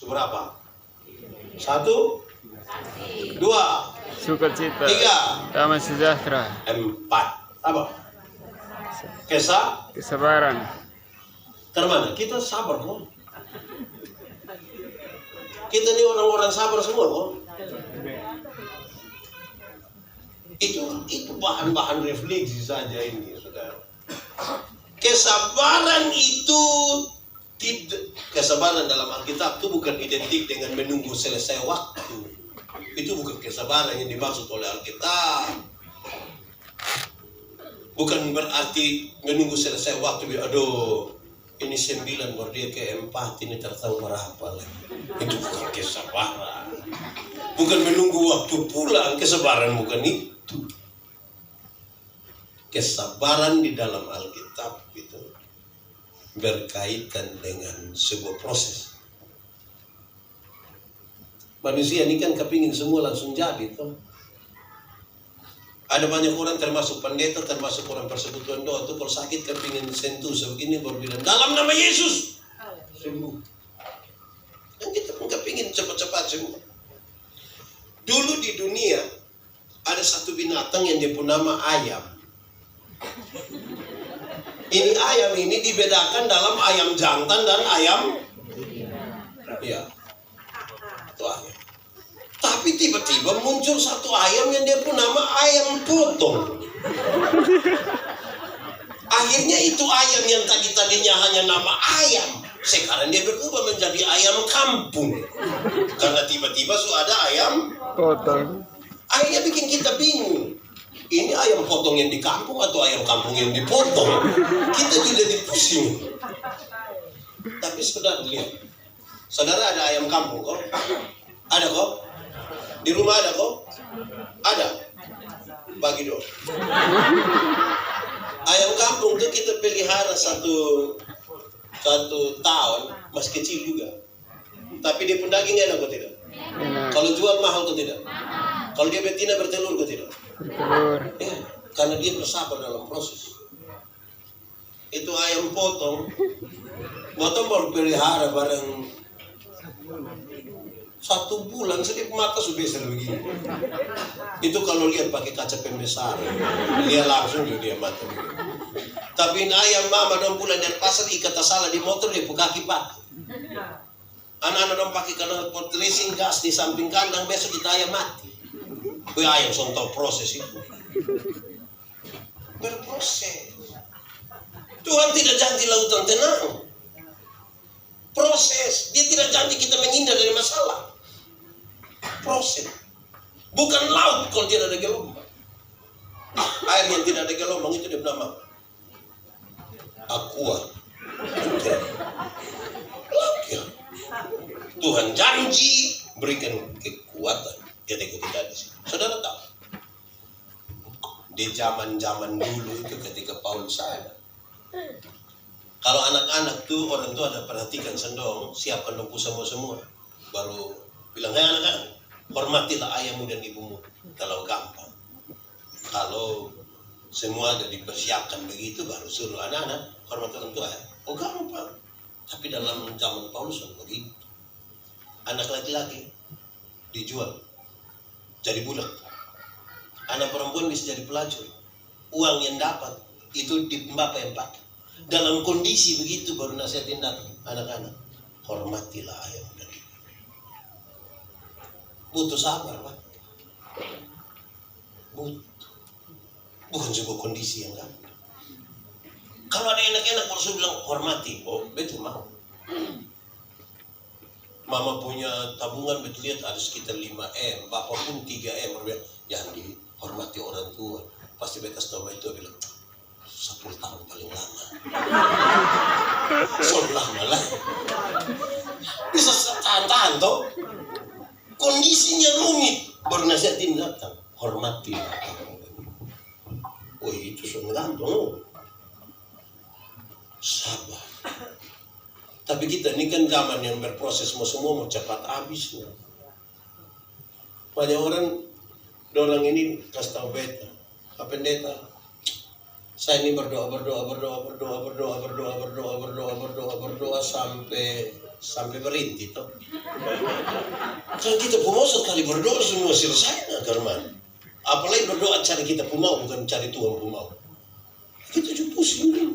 Seberapa? 1, 2, Sukacita. 3, Damai sejahtera. 4. Apa? Kesabaran. Karena kita sabar kok. Kita ini orang-orang sabar semua kok. Itu bahan-bahan refleksi saja ini, saudara. Kesabaran itu kesabaran dalam Alkitab itu bukan identik dengan menunggu selesai waktu. Itu bukan kesabaran yang dimaksud oleh Alkitab. Bukan berarti menunggu selesai waktu. Aduh, ini 9 baru dia ke 4, ini tertahu berapa lagi. Itu bukan kesabaran. Bukan menunggu waktu pulang, kesabaran bukan itu. Kesabaran di dalam Alkitab itu berkaitan dengan sebuah proses. Manusia ini kan kepingin semua langsung jadi toh. Ada banyak orang termasuk pendeta, termasuk orang persekutuan doa tuh kalau sakit kepingin sentuh sebegini baru bilang dalam nama Yesus sembuh. Dan kita pun kepingin cepat-cepat sembuh. Dulu di dunia ada satu binatang yang dia pun nama ayam. Ini ayam ini dibedakan dalam ayam jantan dan ayam, ya, itu ayam. Tapi tiba-tiba muncul satu ayam yang dia pun nama ayam potong. Akhirnya itu ayam yang tadinya hanya nama ayam, sekarang dia berubah menjadi ayam kampung. Karena tiba-tiba sudah ada ayam Potong. Akhirnya bikin kita bingung. Ini ayam potong yang di kampung atau ayam kampung yang dipotong? Kita juga dipusing. Tapi saudara lihat, saudara ada ayam kampung kok? Ada kok? Di rumah ada kok? Ada? Bagi dong. Ayam kampung tuh kita pelihara satu tahun, masih kecil juga. Tapi dia pun daging enak kok tidak? Kalau jual mahal kok tidak? Kalau dia betina bertelur kok tidak? Bertelur. Ya, karena dia bersabar dalam proses. Itu ayam potong baru pelihara bareng 1 bulan sedih mata sudah besar begini. Itu kalau lihat pakai kaca pembesar, dia langsung dia mata begini. Tapi ini ayam mama dong pulang dari pasar ikat salah di motor dia kaki pak. Anak-anak dong pakai kanal pot racing gas di samping kandang, besok kita ayam mati. Gue ayam tahu proses itu. Berproses. Tuhan tidak janji lautan tenang. Proses. Dia tidak janji kita menghindar dari masalah. Proses. Bukan laut kalau tidak ada gelombang. Air yang tidak ada gelombang itu dia bernama aqua. Laut ya. Tuhan janji berikan kekuatan ketika kita di sini. Saudara tahu, di zaman-zaman dulu itu ketika Paulus ada, kalau anak-anak tuh orang tua ada perhatikan sendong, siapkan dong semua, baru bilang, hai anak-anak, hormatilah ayahmu dan ibumu. Kalau gampang, kalau semua ada dipersiapkan begitu, baru suruh anak-anak hormat orang tua. Oh gampang. Tapi dalam zaman Paulus begitu, anak laki-laki dijual jadi budak, anak perempuan bisa jadi pelacur. Uang yang dapat itu di bapak yang pakai. Dalam kondisi begitu baru nasihatin datang, anak-anak hormatilah ayah dan ibu. Butuh sabar pak, bukan sebuah kondisi yang gampang. Kalau ada enak-enak baru saya bilang hormati, oh betul mau. Mama punya tabungan betul lihat ada sekitar 5M, bapak pun 3M, jangan dihormati orang tua. Pasti bekas tahu itu bilang 10 tahun paling lama. 10 lama lah. Bisa tahan-tahan toh. Kondisinya rumit, baru nasihatin datang, hormati. Oh itu sudah gantung. Sabar. Tapi kita ini kan zaman yang berproses, semua mau cepat habisnya. Banyak orang ini kasih tahu beta, pendeta, saya ini berdoa sampai berhenti toh. Kan kita pun mau sekali berdoa semua selesai nah Karman. Apalagi berdoa cari kita pun mau, bukan cari Tuhan pun mau. Kita juga pusing.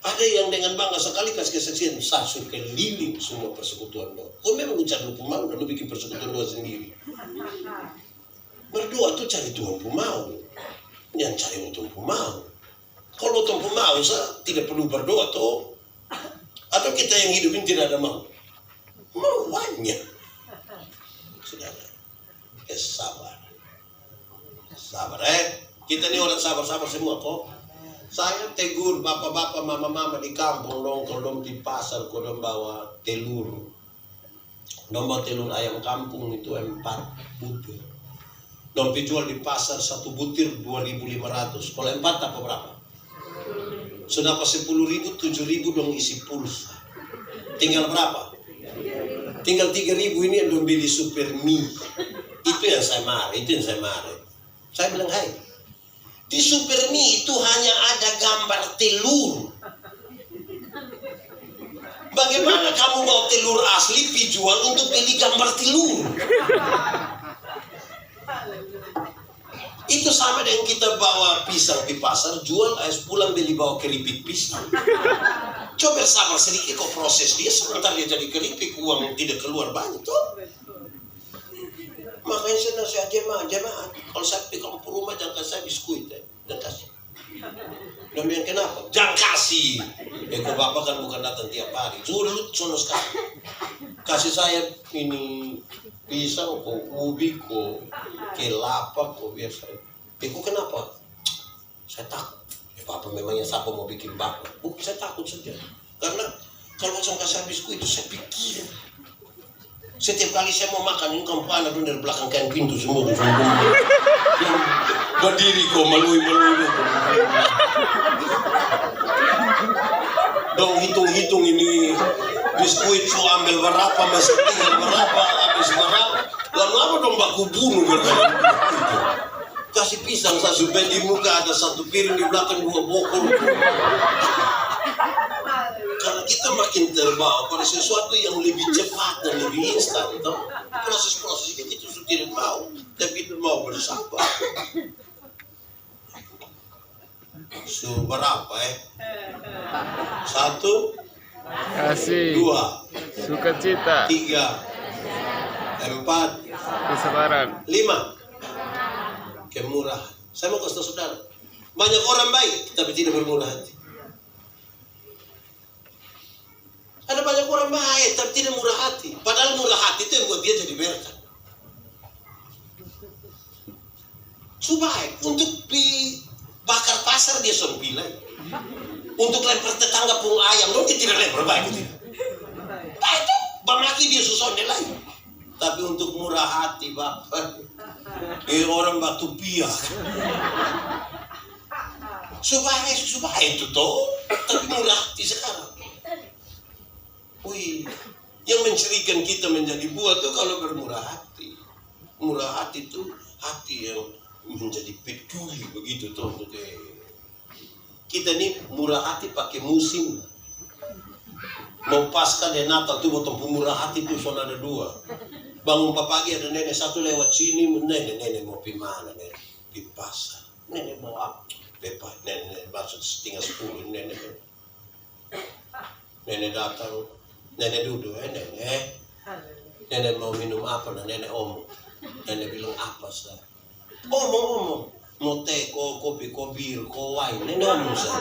Ada yang dengan bangga sekali kasih kesaksian sasut keliling semua persekutuan doa. Kau memang cari lu pun mau, dan lu bikin persekutuan doa sendiri. Berdoa tuh cari Tuhan pun mau, yang cari Tuhan pun mau. Kalau Tuhan pun mau, tidak perlu berdoa tuh. Atau kita yang hidup ini tidak ada mau. Mau banyak. Saudara, sabar. Sabar, kita ini orang sabar-sabar semua kok. Saya tegur bapak-bapak, mama-mama di kampung dong, kalau dong di pasar, kalau dong bawa telur. Dong bawa telur ayam kampung itu 4 butir. Dong jual di pasar 1 butir 2.500. Kalau 4 apa berapa? Sudah pas 10.000, 7.000 dong isi pulsa. Tinggal berapa? Tinggal 3.000 ini yang dong beli super mie. Itu yang saya marah, Saya bilang, hai, di super mie itu hanya ada gambar telur. Bagaimana kamu bawa telur asli dijual untuk beli gambar telur? Itu sama dengan kita bawa pisang di pasar, jual, pulang beli bawa keripik pisang. Coba sabar sedikit kok proses dia, sebentar dia jadi keripik, uang tidak keluar banyak tuh. Makanya saya nasihat jemaah. Kalau saya pergi ke rumah jangan kasih saya biskuit, jangan kasih. Dan bilang kenapa? Jangan kasih. Kok bapak kan bukan datang tiap hari. Sudah lu sono sekali. Kasih saya ini pisang kok, ubi kok, kelapa kok biasa. Kok kenapa? Saya takut. Bapak memangnya siapa mau bikin bapak? Bukan, saya takut saja. Karena kalau langsung kasih biskuit itu saya pikir. Setiap kali saya mau makan, ini kamu anak dari belakang kain pintu semua. Berdiri kok, malui. Dong hitung-hitung ini biskuit so ambil berapa, masih tinggal berapa, habis berapa. Lalu apa dong baku bunuh gara-gara itu. Kasih pisang saya supaya di muka ada 1 piring, di belakang 2 bokor. Karena kita makin terbawa pada sesuatu yang lebih cepat dan lebih instan. Proses-proses itu sudah tidak mau, tapi mau bersabar. Berapa 1, Kasih. 2, Sukacita. 3, 4, Kesabaran. 5. Kemurahan. Saya mau kasih tahu saudara, banyak orang baik tapi tidak bermurah hati. Ada banyak orang baik tapi tidak murah hati. Padahal murah hati itu yang buat dia jadi berkat. Baik untuk bakar pasar dia son pilih. Untuk lempar tetangga pung ayam, dia tidak lempar baik itu. Nah itu bamaki dia susun dia lain. Tapi untuk murah hati bapak, orang batu piak. Supaya itu toh, tapi murah hati sekarang. Wih, yang mencirikan kita menjadi buah itu kalau bermurah hati. Murah hati itu hati yang menjadi peduli begitu toh untuk kita nih murah hati pakai musim. Mau pasca dan Natal tuh botong pemurah hati tuh soal ada 2. Bangun pagi ada nenek 1 lewat sini, nenek mau pergi mana, nenek di pasar, nenek mau apa, nenek masuk 9:30, nenek datang, nenek duduk, nenek mau minum apa, nenek omong, nenek bilang apa sah, omong, mau teh, kopi, bir, wine, nenek omong sah,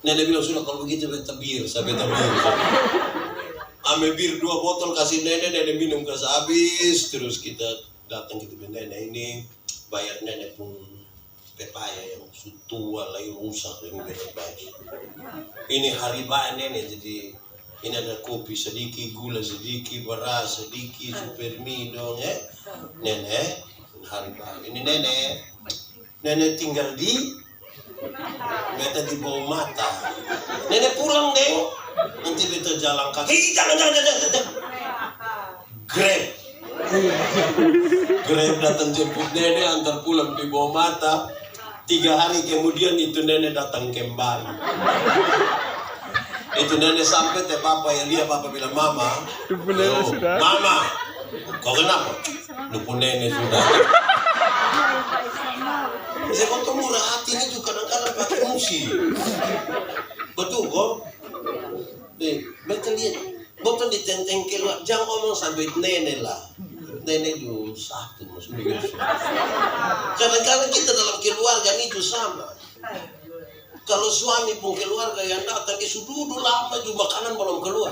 nenek bilang sudah kalau begitu beta bir, saya beta bir. Ambil bir 2 botol kasih nenek minum kasih habis, terus kita datang gitu nenek ini bayar nenek pun pepaya yang tua lagi rusak yang baik. Ini hari baik nenek, jadi ini ada kopi sedikit, gula sedikit, beras sedikit, super mie dong nenek hari baik. Ini nenek tinggal di beta di bawah mata. Nenek pulang deh. Nanti beta jalan kaki. Jangan. Grab datang jemput nenek, antar pulang di bawah mata. 3 hari kemudian itu nenek datang kembali. Itu nenek sampai teh papa yang dia papa bilang mama. Lupa nenek "Yo, sudah. Mama, kau kenapa? Lupa nenek sudah. Saya kok murah hati ini juga kadang-kadang pakai musik. Betul kok? Betul lihat. Betul ditenteng keluar. Jangan ngomong sampai nenek lah. Nenek itu satu maksudnya. Kadang-kadang kita dalam keluarga itu sama. Kalau suami pun keluarga yang datang dia sudah lama juga makanan belum keluar.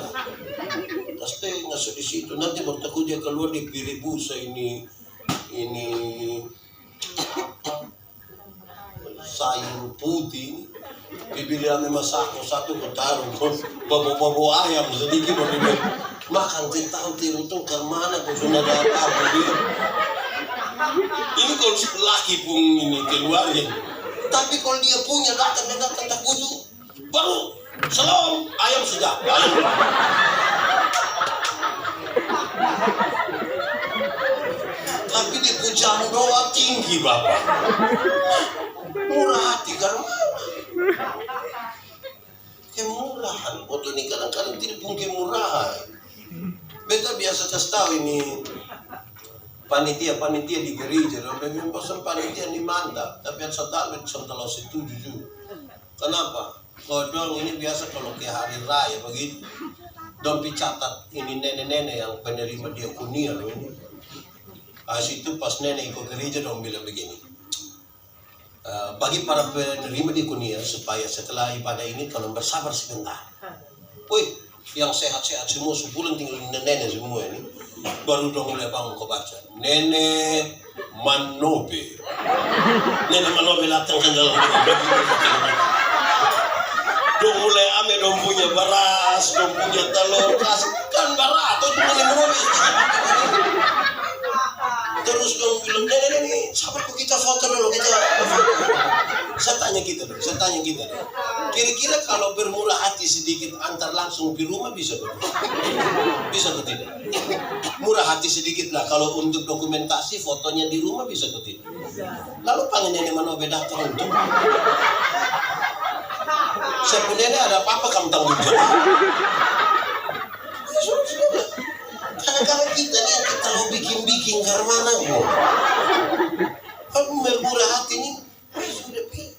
Pasti ngasih di situ nanti bertakut dia keluar di piring busa ini sayur putih. Dibilang memang satu ketaruh bobo ayam sedikit baru makan tahu tirutong ke mana kau sudah apa dia. Ini kalau laki pun ini keluarnya. Tapi kalau dia punya datang tak kuju baru salam ayam sudah ayam. Tapi dia pujian doa tinggi bapak. Murah hati karena kemurahan. Waktu ini kadang-kadang tidak pun kemurahan. Beta biasa kasih tahu ini panitia di gereja. Memang bosan panitia ini mantap. Tapi yang saya tahu kalau setuju juga. Kenapa? Kodong ini biasa kalau ke hari raya begitu. Dong catat ini nenek-nenek yang penerima diakonia loh ini. Situ pas nenek ikut gereja dong bilang begini. Bagi para penerima diakonia supaya setelah ibadah ini kalian bersabar sebentar. Wih, yang sehat-sehat semua sebulan tinggal nenek semua ini. Baru dong mulai bangun kau baca. Nenek Manobe. Nenek Manobe datang ke dalam dong mulai ame dong punya beras, dong punya telur, kan beras atau cuma Nenek Manobe. Terus dong bilang, nenek, sabar kok kita foto dulu, kita foto. Saya tanya kita dong. Kira-kira kalau bermurah hati sedikit antar langsung di rumah bisa betul? Bisa atau tidak? Murah hati sedikit lah, kalau untuk dokumentasi fotonya di rumah bisa atau tidak? Lalu panggil Nenek Manobe datang untuk saya punya nenek ada apa-apa kamu tanggung jawab? Sudah. Kadang-kadang kita nih yang kita mau bikin karmana kok. Kalau bermurah hati nih, sudah pi.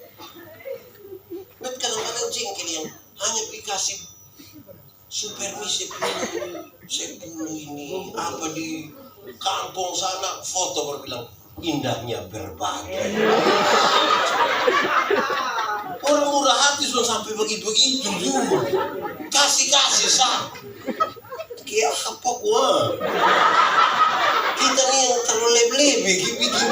Dan kadang-kadang jengkel yang hanya dikasih supermisi sepuluh ini apa di kampung sana foto berbilang indahnya berbagi. Orang murah hati sudah sampai begitu juga. Kasih sah. Kayak apa gua? Kita nih yang terlalu lebih bikin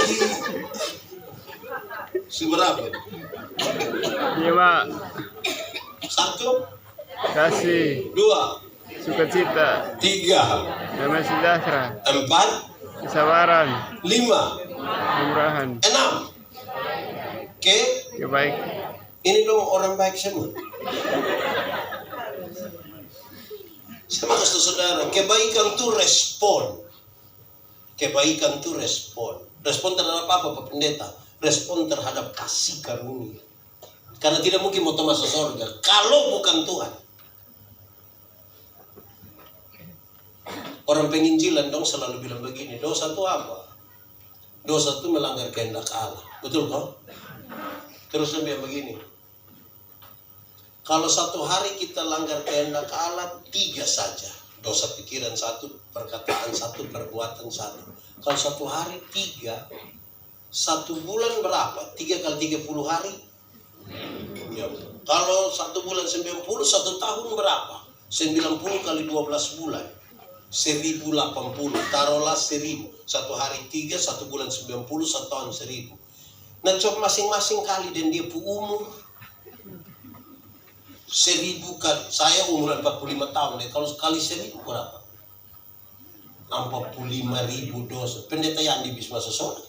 seberapa? 5. 1, Kasih. 2, Sukacita. 3, Damai sejahtera. 4, Kesabaran. 5, Kemurahan. 6. Oke? Kebaikan. Ini dong orang baik semua. Sama kasih saudara, kebaikan itu respon. Kebaikan itu respon. Respon terhadap apa Pak Pendeta? Respon terhadap kasih karunia. Karena tidak mungkin mau masuk surga kalau bukan Tuhan. Orang penginjilan dong selalu bilang begini, dosa itu apa? Dosa itu melanggar kehendak Allah. Betul kok? Terus dia bilang begini, kalau satu hari kita langgar kehendak Allah 3 saja. Dosa pikiran 1, perkataan 1, perbuatan 1. Kalau satu hari 3, 1 bulan berapa? 3 kali 30 hari? Ya. Kalau 1 bulan 90, 1 tahun berapa? 90 kali 12 bulan. 1080. Taruhlah 1000. 1 hari 3, 1 bulan 90, 1 tahun 1000. Nah coba masing-masing kali dan dia umur 1000 kali. Saya umur 45 tahun deh. Kalau sekali 1000 berapa? 45.000 dosa. Pendeta Yandi bisa masuk surga.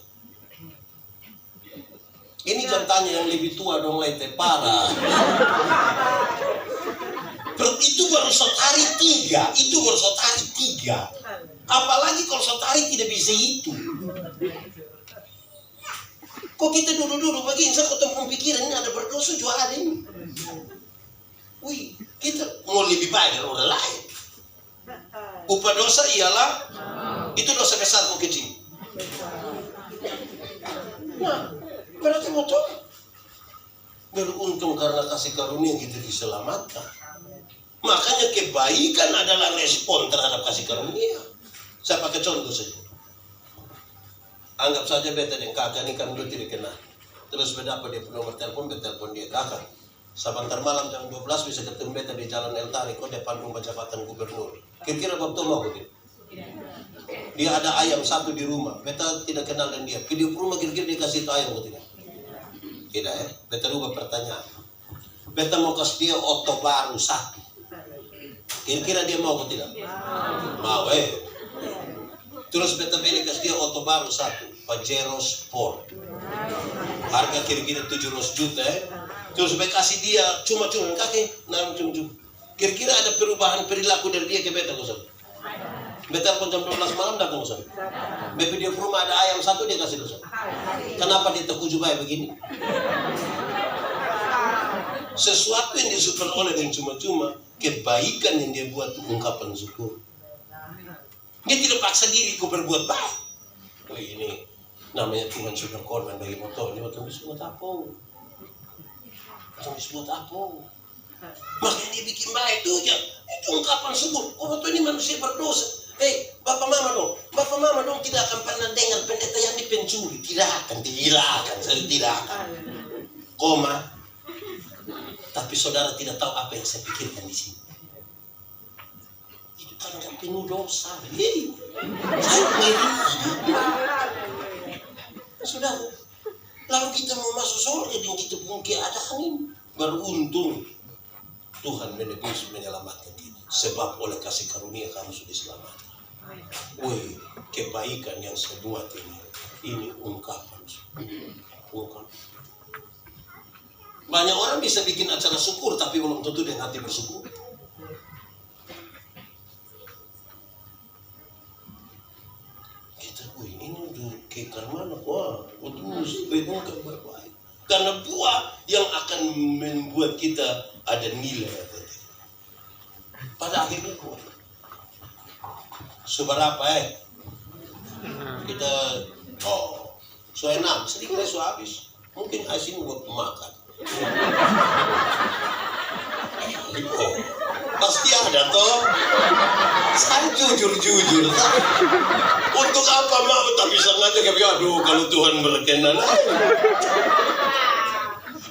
Ini kan tanya yang lebih tua dong lah teh parah. Itu baru sehari 3. Itu baru sehari 3. Apalagi kalau sehari tidak bisa itu. Kok kita duduk-duduk begini, saya ketemu pikiran ini ada berdosa juga ada ini. Wih, Kita mau lebih baik dari orang lain. Upah dosa ialah itu dosa besar atau kecil. Nah, berarti betul. Beruntung karena kasih karunia kita diselamatkan. Makanya kebaikan adalah respon terhadap kasih karunia. Saya pakai contoh saja. Anggap saja beta dan kakak ini kan dulu tidak kenal. Terus beda apa dia nomor telepon, beta telepon dia kakak. Sebentar malam jam 12 bisa ketemu beta di Jalan El Tarik, kok depan rumah jabatan gubernur. Kira-kira waktu mau begitu? Dia ada ayam satu di rumah, beta tidak kenal dengan dia. Video rumah kira-kira dia kasih itu ayam atau tidak? Tidak ya, beta rubah pertanyaan. Beta mau kasih dia oto baru satu. Kira-kira dia mau atau tidak? Mau Terus beta beli kasih dia oto baru satu, Pajero Sport. Harga kira-kira 700 juta Terus beta kasih dia cuma-cuma kaki, cuma-cuma. Kira-kira ada perubahan perilaku dari dia ke beta kosong. Beta pun jam 12 malam dah kosong. Beta dia ke rumah ada ayam satu dia kasih kosong. Kenapa dia terkuju baik begini? Sesuatu yang disupport oleh dengan cuma-cuma, kebaikan yang dia buat itu ungkapan syukur. Dia tidak paksa diri ku berbuat baik. Oh ini namanya Tuhan sudah korban bagi motor. Ini motor bisa buat apa? Motor bisa buat apa? Makanya dia bikin baik itu aja. Itu ungkapan syukur. Oh motor ini manusia berdosa. Bapak mama dong tidak akan pernah dengar pendeta yang ini pencuri. Tidak akan, saya tidak akan. Koma. Tapi saudara tidak tahu apa yang saya pikirkan di sini. Itu kan gak penuh dosa. Saya mengira. Saudara, lalu kita mau masuk surga dan kita punya keadaan ini. Beruntung Tuhan menebus menyelamatkan kita. Sebab oleh kasih karunia kamu sudah selamat. Woi, kebaikan yang saya buat ini ungkapan. Banyak orang bisa bikin acara syukur tapi belum tentu dengan hati bersyukur. Kita, ini udah ke mana? Wah, terus berbuat baik. Karena buah yang akan membuat kita ada nilai. Pada akhirnya kuat. Seberapa kita so 6 sedikit so habis. Mungkin asin buat makan. Pasti ada toh. Saya jujur. Untuk apa mau tapi sengaja aduh kalau Tuhan berkenan.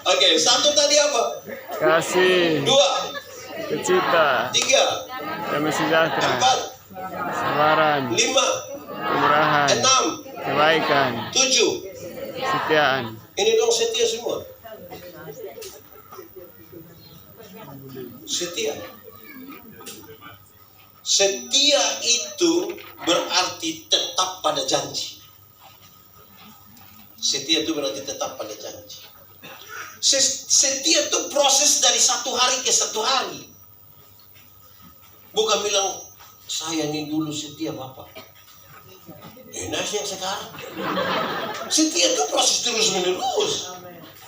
Oke, satu tadi apa? Kasih. 2. Kecita. 3. Damai sejahtera. 4. Sabaran. 5. Kemurahan. 6. Kebaikan. 7. Kesetiaan. Ini dong setia semua. Setia. Setia itu berarti tetap pada janji. Setia itu berarti tetap pada janji. Setia itu proses dari satu hari ke satu hari. Bukan bilang saya ini dulu setia Bapak. Enak yang sekarang. Setia itu proses terus menerus.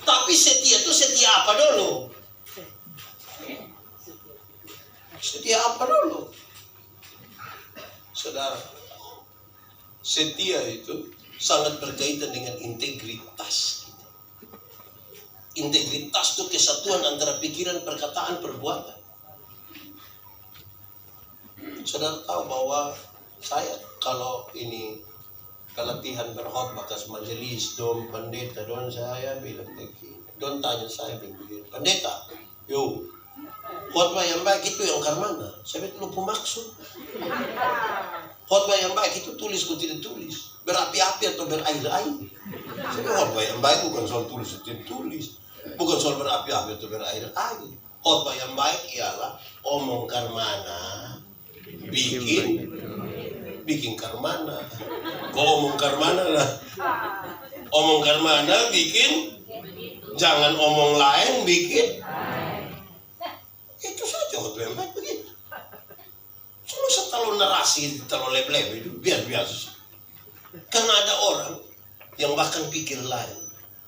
Tapi setia itu setia apa dulu? Setia apa dulu? Saudara, setia itu sangat berkaitan dengan integritas kita. Integritas itu kesatuan antara pikiran, perkataan, perbuatan. Saudara tahu bahwa saya kalau ini kelatihan berkhotbah ke majelis dom pendeta don saya bilang begini. Don tanya saya begini, pendeta, yo khotbah yang baik itu yang karmana. Saya lupa maksud. Khotbah yang baik itu tulis atau tidak tulis, berapi-api atau berair-air. Saya khotbah yang baik bukan soal tulis atau tidak tulis, bukan soal berapi-api atau berair-air. Khotbah yang baik ialah omong karmana, bikin karmana. Kau omong karmana lah. Omong karmana bikin, jangan omong lain bikin. Itu saja khotbah yang baik begitu. Cuma terlalu narasi, terlalu leb-leb itu biasa. Karena ada orang yang bahkan pikir lain,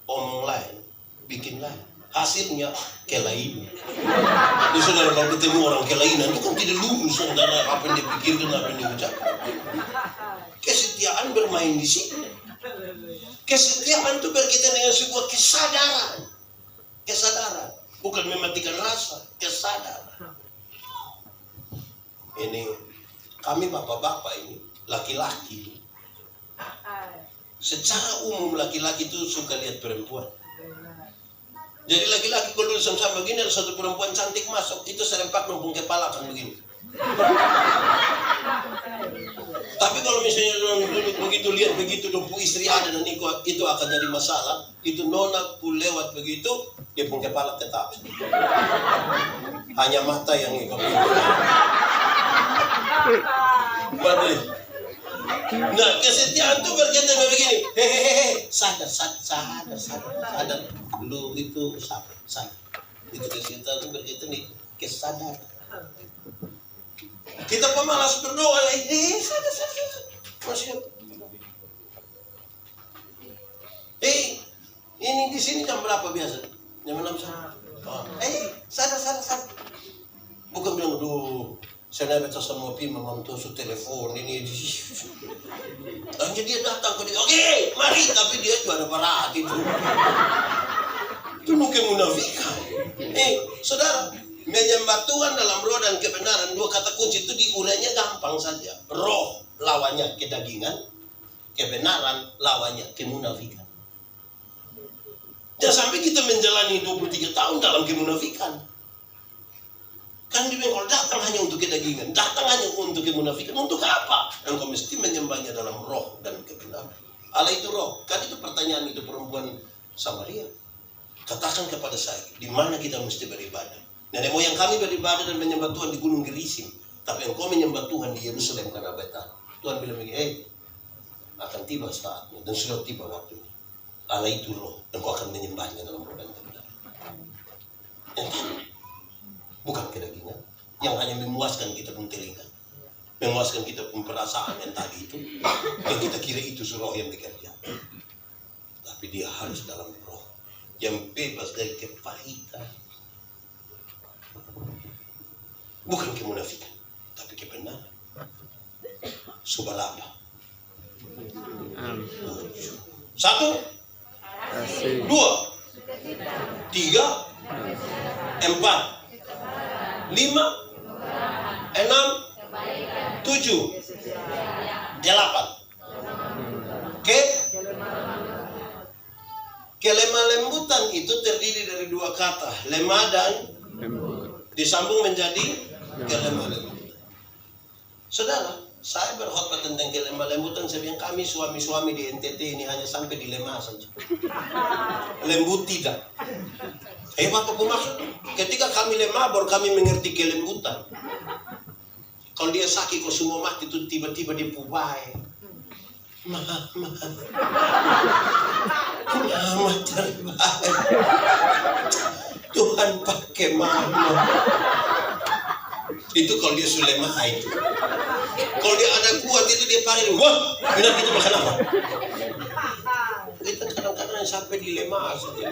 omong lain, bikin lain. Hasilnya kelainan. Jadi saudara kalau ketemu orang kelainan itu kan tidak lurus antara apa yang dipikirkan apa yang diucapkan. Kesetiaan bermain di sini. Kesetiaan itu berkaitan dengan sebuah kesadaran. Kesadaran, bukan mematikan rasa, kesadaran. Ini kami bapak-bapak ini, laki-laki. Secara umum laki-laki itu suka lihat perempuan. Jadi laki-laki kalau sama-sama begini ada satu perempuan cantik masuk, itu serempak numpung kepala kan begini. Tapi kalau misalnya duduk begitu, lihat begitu, dompu istri ada dan itu akan jadi masalah. Itu nona pun lewat begitu, dia pun kepala tetap. Hanya mata yang ikut. Nah, kesetiaan itu berkaitan dengan begini. Hehehe, sadar. Lu itu sadar. Itu kesetiaan itu berkaitan dengan kesadaran. Kita pemalas berdoa, sadar. Masih. Ini di sini jam berapa biasa? Jam 6 sana. Oh. Sadar. Bukan bilang, aduh, saya nak baca sama Pi membantu su telepon ini. Hanya dia datang ke dia, oke, mari. Tapi dia juga ada perhati itu. Itu mungkin munafikan. Saudara, menyembah Tuhan dalam roh dan kebenaran, dua kata kunci itu diurainya gampang saja. Roh lawannya kedagingan, kebenaran lawannya kemunafikan. Jangan sampai kita menjalani 23 tahun dalam kemunafikan. Kan dia bilang, kalau datang hanya untuk kedagingan, datang hanya untuk kemunafikan, untuk apa? Engkau mesti menyembahnya dalam roh dan kebenaran. Allah itu roh. Kan itu pertanyaan itu perempuan Samaria. Katakan kepada saya, di mana kita mesti beribadah? Nenek moyang kami beribadah dan menyembah Tuhan di Gunung Gerizim. Tapi engkau menyembah Tuhan di Yerusalem karena beta. Tuhan bilang begini, akan tiba saatnya dan sudah tiba waktunya. Allah itu roh, engkau akan menyembahnya dalam roh dan kebenaran. Bukan kedagingan yang hanya memuaskan kita pun telinga, memuaskan kita pun perasaan yang tadi itu, yang kita kira itu roh yang bekerja. Tapi dia harus dalam roh yang bebas dari kepahitan. Bukan kemunafikan, tapi kebenaran. Subalaba. Satu, dua, tiga, empat, 5, 6, 7, 8. Kelemah lembutan itu terdiri dari dua kata, lemah dan disambung menjadi kelemah lembutan. Saudara, saya berkhotbah tentang kelemah lembutan. Saya bilang kami suami-suami di NTT ini hanya sampai di lemah saja. Lembut tidak. Bapak maksud, ketika kami lemah baru kami mengerti kelembutan. Kalau dia sakit kok semua mati itu tiba-tiba dia pubai. Mama terbaik. Tuhan pakai mama. Itu kalau dia sudah lemah itu. Kalau dia ada kuat itu dia panggil, wah, benar kita makan apa? Kita kadang-kadang sampai di lemah saja.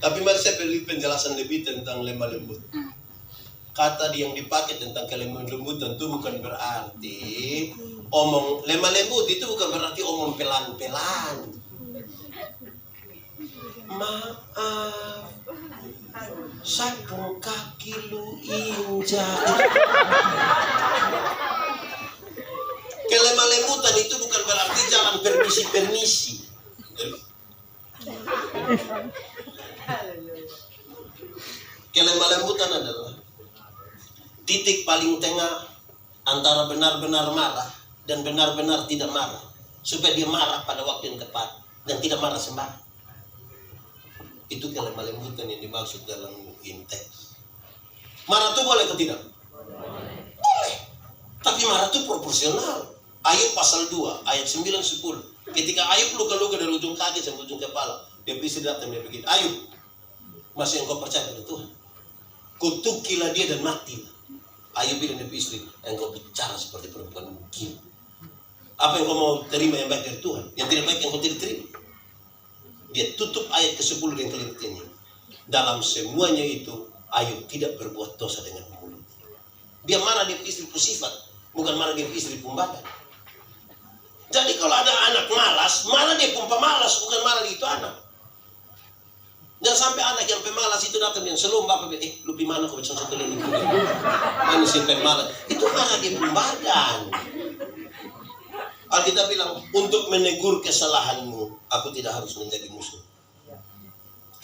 Tapi mari saya beri penjelasan lebih tentang lemah lembut. Kata yang dipakai tentang kelemah lembutan itu bukan berarti omong lemah lembut, itu bukan berarti omong pelan-pelan. Maaf, sapung kaki lu injak. Kelemah lembutan itu bukan berarti jalan permisi-permisi. Kelemah lembutan adalah titik paling tengah antara benar-benar marah dan benar-benar tidak marah, supaya dia marah pada waktu yang tepat dan tidak marah sembarang. Itu kelemah lembutan yang dimaksud dalam inteks. Marah itu boleh atau tidak? Boleh. Tapi marah itu proporsional. Ayub pasal 2 ayat 9-10. Ketika Ayub luka-luka dari ujung kaki sampai ujung kepala, dia istri datang dia begini, Ayub, masih engkau percaya pada Tuhan? Kutukilah dia dan mati. Ayub bilang dia istri, engkau bicara seperti perempuan mungkin. Apa yang kau mau terima yang baik dari Tuhan? Yang tidak baik yang kau tidak terima. Dia tutup ayat ke-10 dengan kalimat ini. dalam semuanya itu, Ayub tidak berbuat dosa dengan mulut. Dia marah dia istri sifat, bukan marah dia istri pembadan. Jadi kalau ada anak malas, marah dia pun pemalas, bukan marah dia itu anak. Dan sampai anak yang pemalas itu datang yang selum bapak bilang, lu gimana kau bisa satu ini? Mana si pemalas? Itu marah dia pembadan. Alkitab bilang, untuk menegur kesalahanmu, aku tidak harus menjadi musuh.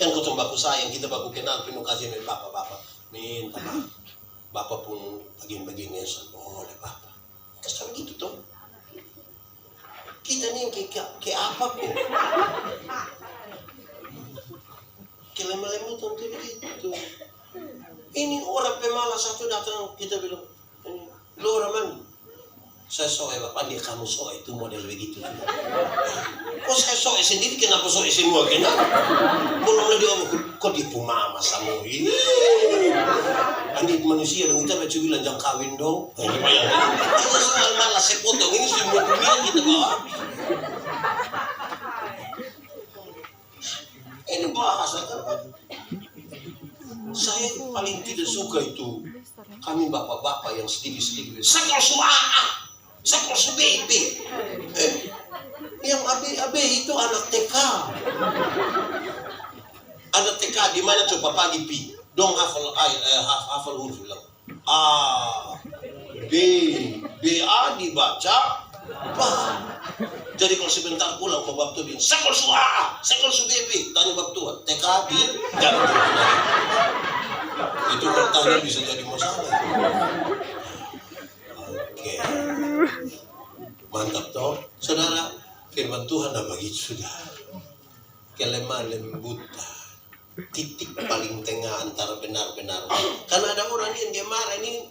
Kan kau baku sayang, kita baku kenal, penuh kasih dengan bapak-bapak. Minta maaf. Bapak pun bagian-bagian yang oleh bapak. Kasih begitu toh. Kita nih kayak apa kok? Kelema-lema tentu begitu. Ini orang pemalas satu datang, kita bilang, lu orang mana? Saya soe bapak, dia kamu soe, itu model begitu juga. Kok saya soe sendiri, kenapa soe semua? Kenapa? Belum dia omong, kok dia pumama sama ini? Andi manusia dong, kita baca bilang jangan kawin dong. Ini soal malas saya potong, ini semua dunia kita bawa. Ini bahasa kan? Saya paling tidak suka itu kami bapak-bapak yang sedikit-sedikit sekol suara. Sekol subebe. Yang abe itu anak TK. Anak TK di mana coba pagi pi. Dong hafal huruf bilang. A, B, A dibaca. Ba. Jadi kalau sebentar pulang ke bab tua bilang sekol suara, sekol subebe. Tanya bab tua. TK di jangan jawab. Itu pertanyaan bisa jadi masalah. Oke. Mantap toh, saudara. Firman Tuhan dah begitu sudah. Kelemah lembutan, titik paling tengah antara benar-benar. Karena ada orang yang dia marah ini.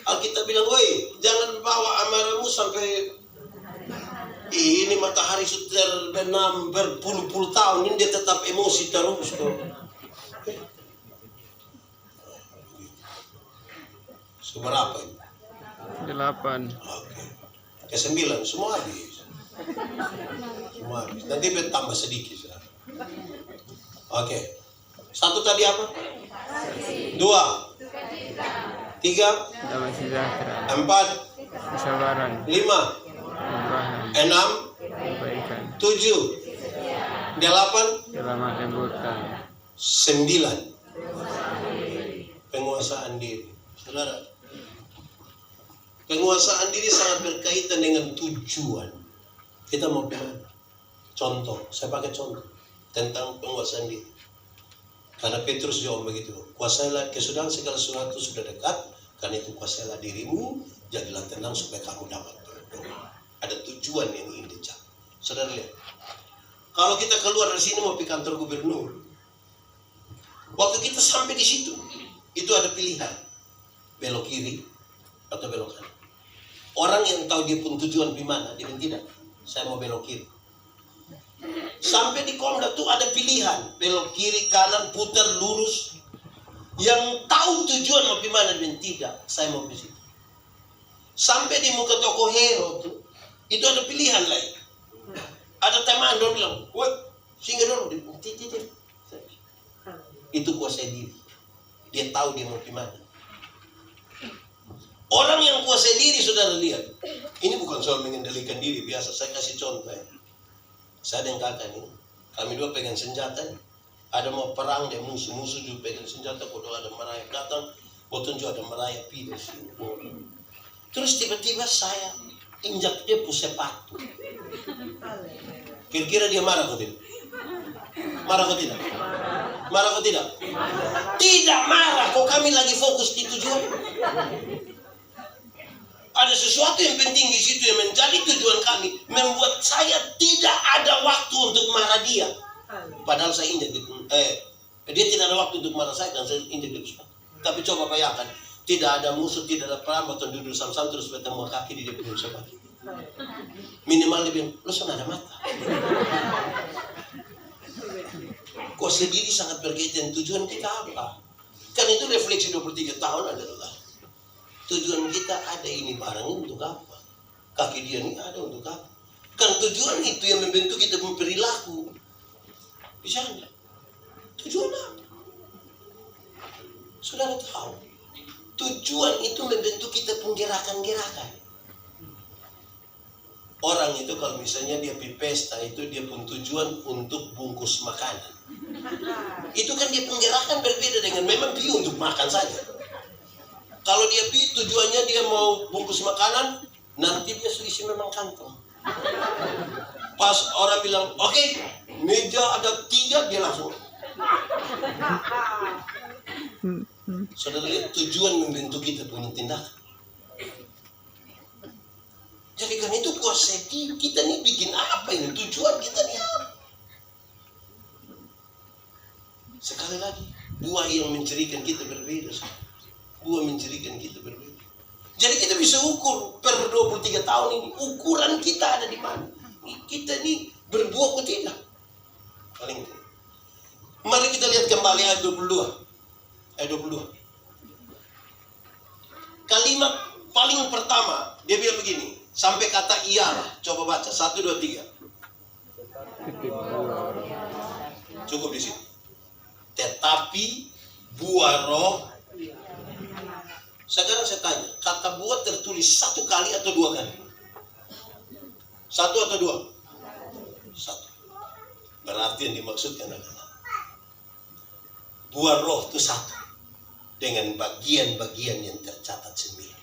Alkitab bilang, woi, jangan bawa amarahmu sampai ini matahari sudah terbenam berpuluh-puluh tahun ini dia tetap emosi terus kok. Seberapa ini? 8. Oke. Ke-9 semua habis. Semua habis. Nanti tambah sedikit. Oke. 1 tadi apa? 2, 3, Damai sejahtera. 4, Kesabaran. 5, Kemurahan. 6, Kebaikan. 7, 8, Kelemah lembutan. 9. Penguasaan diri. Saudara, penguasaan diri sangat berkaitan dengan tujuan. Kita mau kemana? Contoh, saya pakai contoh tentang penguasaan diri. Karena Petrus jawab begitu, kuasailah kesudahan segala sesuatu sudah dekat, karena itu kuasailah dirimu, jadilah tenang supaya kamu dapat berdoa. Ada tujuan yang ingin dicapai. Saudara lihat, kalau kita keluar dari sini mau pergi kantor gubernur, waktu kita sampai di situ, itu ada pilihan, belok kiri atau belok kanan. Orang yang tahu dia pun tujuan di mana, dia bilang tidak, saya mau belok kiri. Sampai di Komda tuh ada pilihan, belok kiri, kanan, putar, lurus. Yang tahu tujuan mau di mana, dia bilang tidak, saya mau ke situ. Sampai di muka toko Hero tuh, itu ada pilihan lain. Ada teman dia bilang, woi, singgah dulu, tidak. Itu kuasai diri. Dia tahu dia mau di mana. Orang yang kuasai diri, saudara lihat. Ini bukan soal mengendalikan diri biasa. Saya kasih contoh ya. Saya dan kakak ini, kami dua pegang senjata. Ada mau perang, dia musuh juga pegang senjata. Kalau ada merayap datang, botol juga ada merayap di sini. Terus tiba-tiba saya injak dia pusat sepatu. Kira-kira dia marah atau tidak? Marah atau tidak? Marah atau tidak? Tidak marah. Kok kami lagi fokus di tujuan? Ada sesuatu yang penting di situ yang menjadi tujuan kami, membuat saya tidak ada waktu untuk marah dia. Padahal saya injak dia tidak ada waktu untuk marah saya dan saya injak dia. Tapi coba bayangkan, tidak ada musuh, tidak ada perang, atau duduk sam-sam terus bertemu kaki di dia punya sepatu. Minimal dia bilang, lu sana ada mata. Kok sendiri sangat berkaitan tujuan kita apa? Kan itu refleksi 23 tahun adalah tujuan kita ada ini barang untuk apa? Kaki dia ini ada untuk apa? Kan tujuan itu yang membentuk kita berperilaku. Bisa enggak? Tujuan apa? Saudara tahu, tujuan itu membentuk kita pun gerakan-gerakan. Orang itu kalau misalnya dia pergi pesta itu dia pun tujuan untuk bungkus makanan. Itu kan dia penggerakan berbeda dengan memang pergi untuk makan saja. Kalau dia pergi tujuannya dia mau bungkus makanan, nanti dia isi memang kantong. Pas orang bilang, oke, meja ada 3, dia langsung. Saudara lihat tujuan membentuk kita punya tindakan. Jadi kan itu kuasa kita nih bikin apa ini? Tujuan kita nih apa? Sekali lagi, buah yang mencirikan kita berbeda. Buah mencirikan kita berbeda. Jadi kita bisa ukur per 23 tahun ini, ukuran kita ada di mana? Kita ini berbuah atau tidak? Paling tidak. Mari kita lihat kembali ayat 22. Ayat 22. Kalimat paling pertama, dia bilang begini. Sampai kata ialah. Coba baca. 1, 2, 3. Cukup di situ. Tetapi buah roh. Sekarang saya tanya. Kata buah tertulis 1 kali atau 2 kali? 1 atau 2? 1. Berarti yang dimaksudkan adalah buah roh itu 1. Dengan bagian-bagian yang tercatat 9.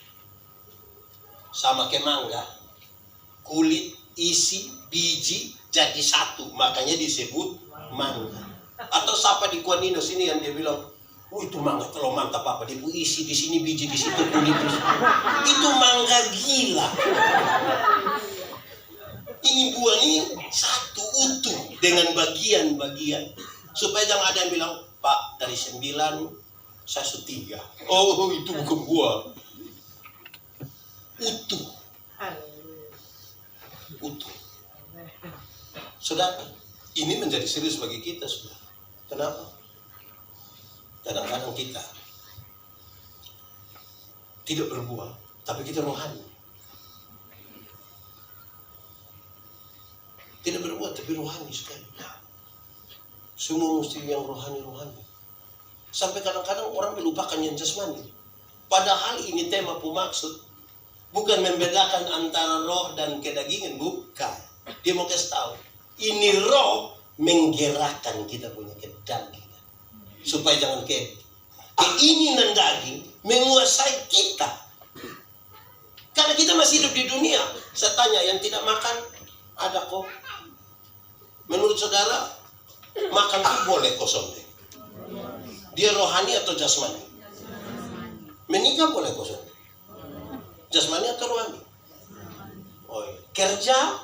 Sama kayak mangga, kulit, isi, biji jadi 1, makanya disebut mangga. Atau siapa di Kuanino sini yang dia bilang, itu mangga kalau mantap apa, dia isi di sini biji, di situ kulit, itu mangga gila. Ini buah ini 1 utuh dengan bagian-bagian, supaya jangan ada yang bilang, Pak dari 9 saya 3. Oh itu bukan buah. Utuh. Saudara, ini menjadi serius bagi kita, saudara. Kenapa? Kadang-kadang kita tidak berbuah, tapi kita rohani. Tidak berbuah, tapi rohani sekali. Semua mesti yang rohani-rohani. Sampai kadang-kadang orang melupakan yang jasmani. Padahal ini tema pemaksud. Bukan membedakan antara roh dan kedagingan, bukan. Dia mau kasih tahu, ini roh menggerakkan kita punya kedagingan. Supaya jangan keinginan daging menguasai kita. Karena kita masih hidup di dunia. Saya tanya, yang tidak makan, ada kok. Menurut saudara, makan itu boleh kosong deh. Dia rohani atau jasmani? Menikah boleh kosong. Jasmani atau rohani? Oh iya. Kerja?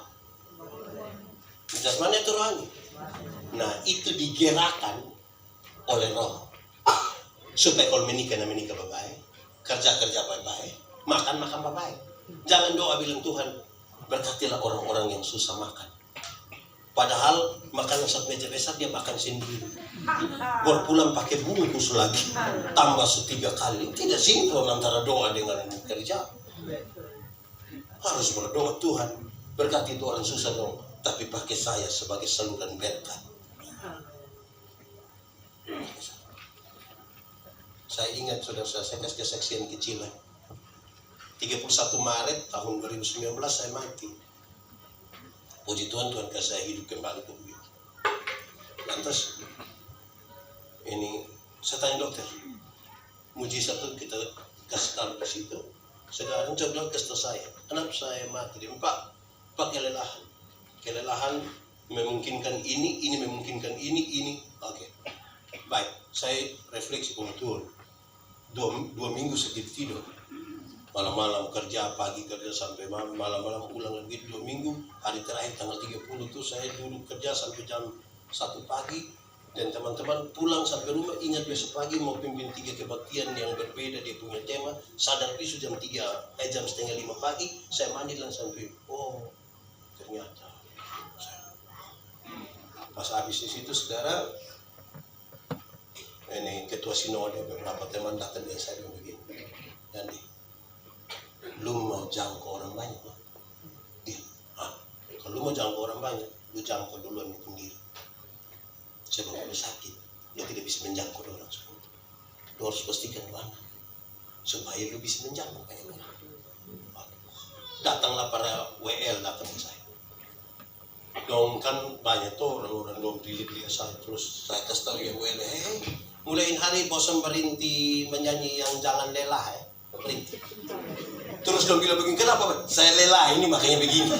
Jasmani atau rohani? Nah itu digerakkan oleh roh. Supaya kalau menikah baik-baik, kerja baik-baik, makan baik-baik. Jangan doa bilang Tuhan, berkatilah orang-orang yang susah makan. Padahal makanan satu meja besar dia makan sendiri. Baru pulang pakai bungkus lagi, tambah 3 kali. Tidak sinkron antara doa dengan kerja. Harus berdoa, Tuhan berkati itu orang susah dong, tapi pakai saya sebagai saluran berkat. Saya ingat saudara saya kasih kesaksian kecil. 31 Maret tahun 2019 saya mati. Puji Tuhan, Tuhan kasih saya hidup kembali begitu. Lantas ini saya tanya dokter, mujizat itu kita kasih taruh di situ. Sekarang coba kasih tahu saya, kenapa saya mati? Dia Pak, kelelahan. Kelelahan memungkinkan ini memungkinkan ini. Oke. Baik, saya refleksi Tuhan. 2 minggu saya tidur. Malam-malam kerja, pagi kerja sampai malam-malam ulang lagi 2 minggu. Hari terakhir tanggal 30 itu saya duduk kerja sampai jam 1 pagi. Dan teman-teman pulang sampai rumah ingat besok pagi mau pimpin 3 kebaktian yang berbeda, dia punya tema. Sadar isu jam 4:30 pagi. Saya mandi dan sampai ternyata pas habis di situ saudara, ini ketua sinode beberapa teman datang dan saya bilang begini, Dandi, lu mau jangkau orang banyak loh. Dia, kalau lu mau jangkau orang banyak, lu jangkau duluan itu sendiri. Sebab lu sakit, lu tidak bisa menjangkau orang semua. Lu Lu harus pastikan lu anak supaya lu bisa menjangkau banyak orang. Datanglah para WL datang ke saya. Dong kan banyak tuh orang-orang dong pilih-pilih saya. Terus saya kasih tahu yang WL, mulain hari bosan berhenti menyanyi yang jangan lelah ya. Berhenti. Terus dong bilang begini, kenapa? Saya lelah ini makanya begini.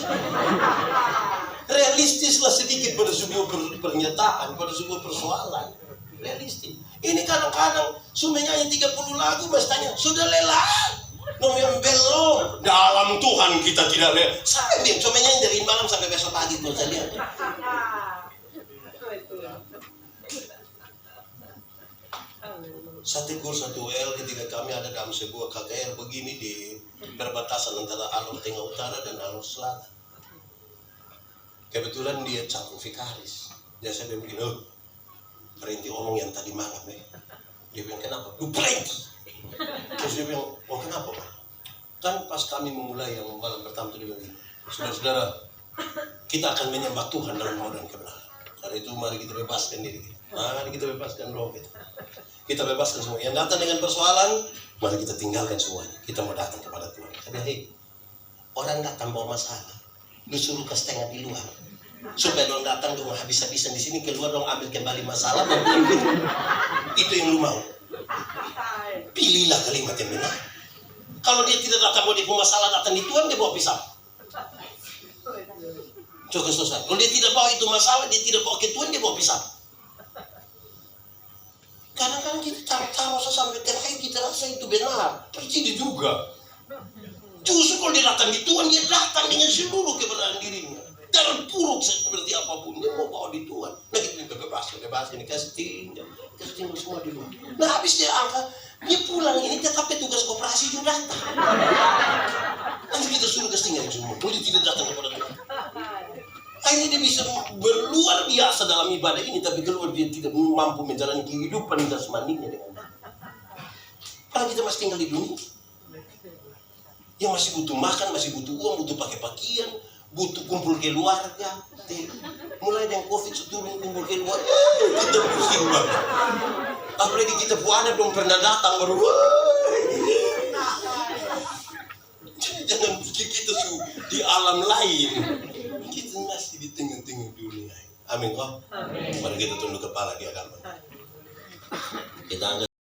Realistislah sedikit pada sebuah pernyataan, pada sebuah persoalan. Realistis. Ini kadang-kadang sudah nyanyi 30 lagu, mas tanya, sudah lelah? Yang belum. Dalam Tuhan kita tidak lelah. Saya bilang, cuma nyanyi dari malam sampai besok pagi kalau saya lihat. Saya tegur satu L ketika kami ada dalam sebuah KKR begini di perbatasan antara Alor Tengah Utara dan Alor Selatan. Kebetulan dia calon vikaris. Dia saya bilang begini, berhenti omong yang tadi malam ya. Dia bilang, kenapa? Lu berhenti. Terus dia bilang, oh kenapa Pak? Kan pas kami memulai yang malam pertama itu dia bilang begini, saudara-saudara, kita akan menyembah Tuhan dalam mau dan kebenaran. Karena itu mari kita bebaskan diri kita. Mari kita bebaskan roh kita. Kita bebaskan semua. Yang datang dengan persoalan, mari kita tinggalkan semuanya. Kita mau datang kepada Tuhan. Tapi orang datang bawa masalah, lu suruh ke setengah di luar. Supaya dong datang dong habis-habisan di sini, keluar dong ambil kembali masalah. Itu yang lu mau. Pilihlah kalimat yang benar. Kalau dia tidak datang mau di masalah, datang di Tuhan, dia bawa pisau. Coba selesai. Kalau dia tidak bawa itu masalah, dia tidak bawa ke Tuhan, dia bawa pisau. Kadang-kadang kita taruh sampai terakhir kita rasa itu benar, tapi tidak juga. Justru kalau dia datang di Tuhan, dia datang dengan seluruh keberadaan dirinya. Terpuruk seperti apapun, dia mau bawa di Tuhan. Nah kita bebas, ini kasih tinggal semua di luar. Nah habis dia angkat, dia pulang ini tetap tugas koperasi juga datang. Nanti kita suruh kasih tinggal semua, boleh tidak datang kepada Tuhan. Akhirnya dia bisa berluar biasa dalam ibadah ini, tapi keluar dia tidak mampu menjalani kehidupan jasmaninya dengan baik. Kalau kita masih tinggal di dunia, yang masih butuh makan, masih butuh uang, butuh pakai pakaian, butuh kumpul keluarga. Mulai dari COVID turun kumpul keluarga, kita pusing banget. Apalagi kita puana belum pernah datang baru. Jangan pikir kita di alam lain. Kita masih di tengah-tengah dunia. Amin kok. Mari kita tunduk kepala di agama. Kita angkat.